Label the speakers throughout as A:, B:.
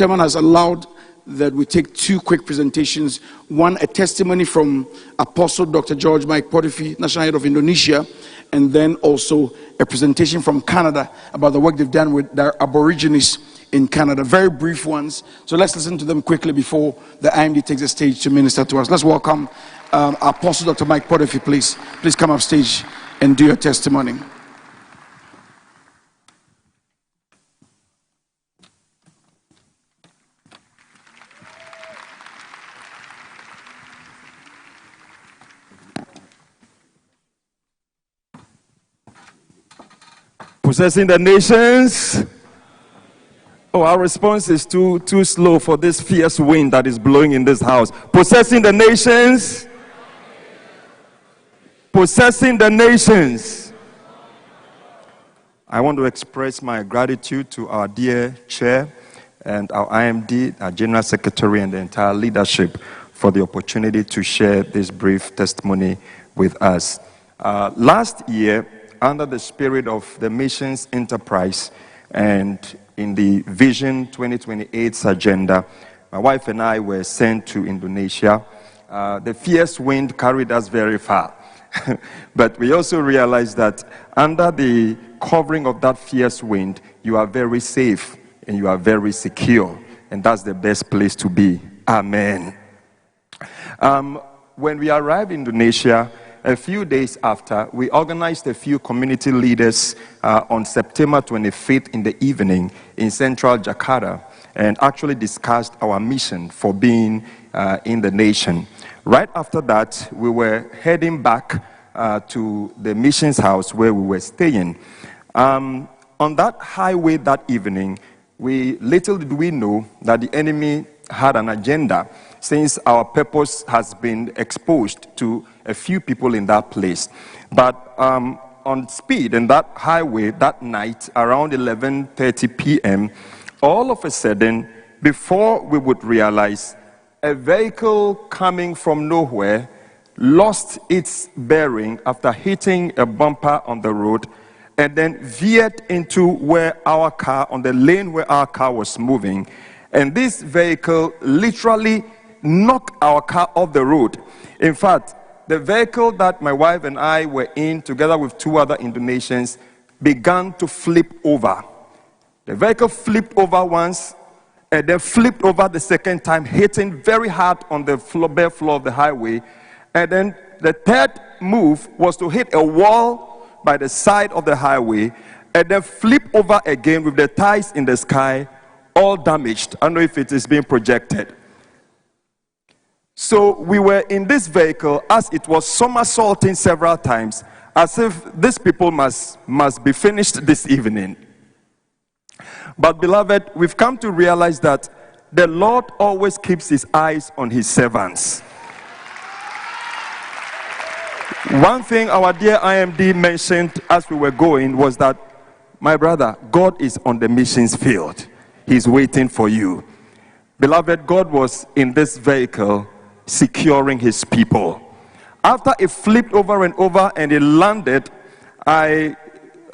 A: chairman has allowed that we take two quick presentations. One, a testimony from Apostle Dr. George Mike Portuphy, National Head of Indonesia, and then also a presentation from Canada about the work they've done with their Aborigines in Canada. Very brief ones. So let's listen to them quickly before the IMD takes the stage to minister to us. Let's welcome Apostle Dr. Mike Portuphy, please. Please come up stage and do your testimony.
B: Possessing the nations. Oh, our response is too slow for this fierce wind that is blowing in this house. Possessing the nations. Possessing the nations. I want to express my gratitude to our dear chair and our IMD, our general secretary, and the entire leadership for the opportunity to share this brief testimony with us. Last year, under the spirit of the missions enterprise and in the Vision 2028's agenda, my wife and I were sent to Indonesia. The fierce wind carried us very far. But we also realized that under the covering of that fierce wind, you are very safe and you are very secure. And that's the best place to be. Amen. When we arrived in Indonesia, a few days after, we organized a few community leaders on September 25th in the evening in central Jakarta and actually discussed our mission for being in the nation. Right after that, we were heading back to the missions house where we were staying. On that highway that evening, little did we know that the enemy had an agenda, since our purpose has been exposed to a few people in that place. But on speed in that highway that night around 11:30 p.m., all of a sudden, before we would realize, a vehicle coming from nowhere lost its bearing after hitting a bumper on the road and then veered into where our car, on the lane where our car was moving. And this vehicle literally knocked our car off the road. In fact, the vehicle that my wife and I were in, together with two other Indonesians, began to flip over. The vehicle flipped over once, and then flipped over the second time, hitting very hard on the bare floor of the highway. And then the third move was to hit a wall by the side of the highway, and then flip over again with the tires in the sky, all damaged. I don't know if it is being projected. So we were in this vehicle as it was somersaulting several times, as if these people must be finished this evening. But beloved, we've come to realize that the Lord always keeps his eyes on his servants. One thing our dear IMD mentioned as we were going was that, my brother, God is on the missions field. He's waiting for you. Beloved, God was in this vehicle securing his people. After it flipped over and over and it landed, I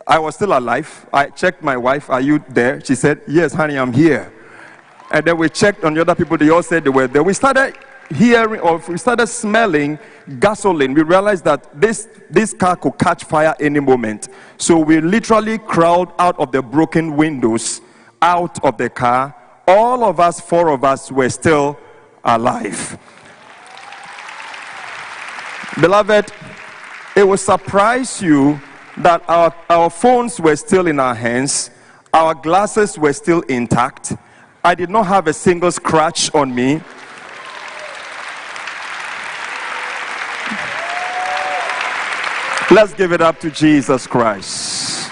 B: was still alive. I checked my wife, are you there? She said, yes, honey, I'm here. And then we checked on the other people, they all said they were there. We started hearing, or we started smelling gasoline. We realized that this car could catch fire any moment. So we literally crawled out of the broken windows, out of the car. All of us, four of us, were still alive. Beloved, it will surprise you that our phones were still in our hands, our glasses were still intact. I did not have a single scratch on me. Let's give it up to Jesus Christ.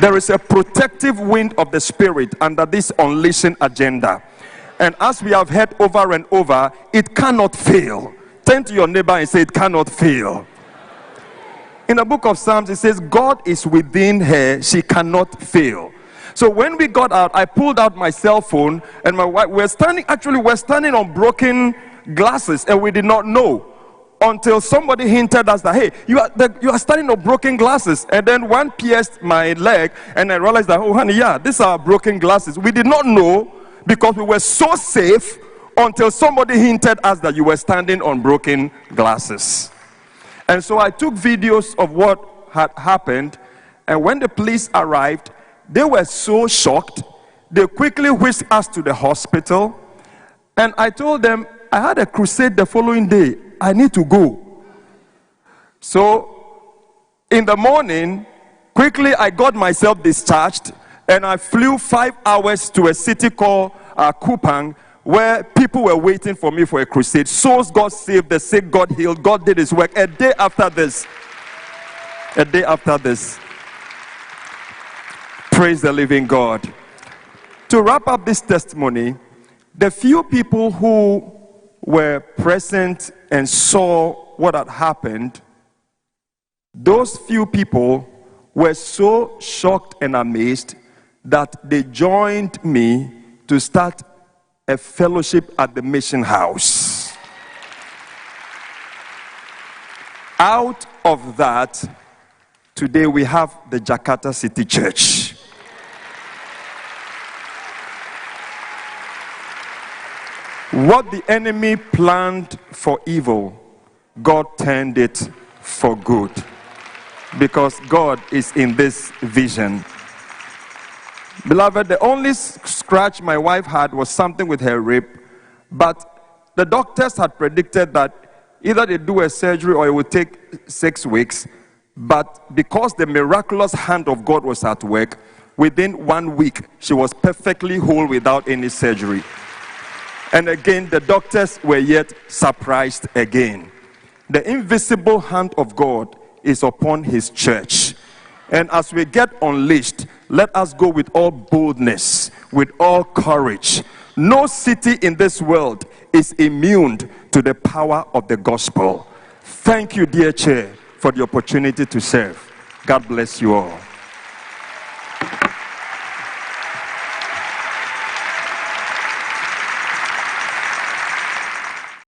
B: There is a protective wind of the Spirit under this unleashing agenda. And as we have heard over and over, it cannot fail. Turn to your neighbor and say, it cannot fail. In the book of Psalms, it says, God is within her, she cannot fail. So when we got out, I pulled out my cell phone, and my wife, we're standing on broken glasses, and we did not know. until somebody hinted us that, hey, you are standing on broken glasses. And then one pierced my leg, and I realized that, oh honey, yeah, these are broken glasses. We did not know, because we were so safe until somebody hinted us that you were standing on broken glasses. And so I took videos of what had happened, and when the police arrived, they were so shocked. They quickly whisked us to the hospital, and I told them, I had a crusade the following day. I need to go. So in the morning, quickly I got myself discharged, and I flew 5 hours to a city called Kupang, where people were waiting for me for a crusade. Souls got saved, the sick got healed, God did his work. A day after this, praise the living God. To wrap up this testimony, the few people who were present and saw what had happened, those few people were so shocked and amazed that they joined me to start a fellowship at the mission house. Out of that, today we have the Jakarta City Church. What the enemy planned for evil, God turned it for good, because God is in this vision. Beloved, the only scratch my wife had was something with her rib, but the doctors had predicted that either they do a surgery or it would take 6 weeks. But because the miraculous hand of God was at work, within 1 week, she was perfectly whole without any surgery. And again, the doctors were yet surprised again. The invisible hand of God is upon his church. And as we get unleashed, let us go with all boldness, with all courage. No city in this world is immune to the power of the gospel. Thank you, dear chair, for the opportunity to serve. God bless you all.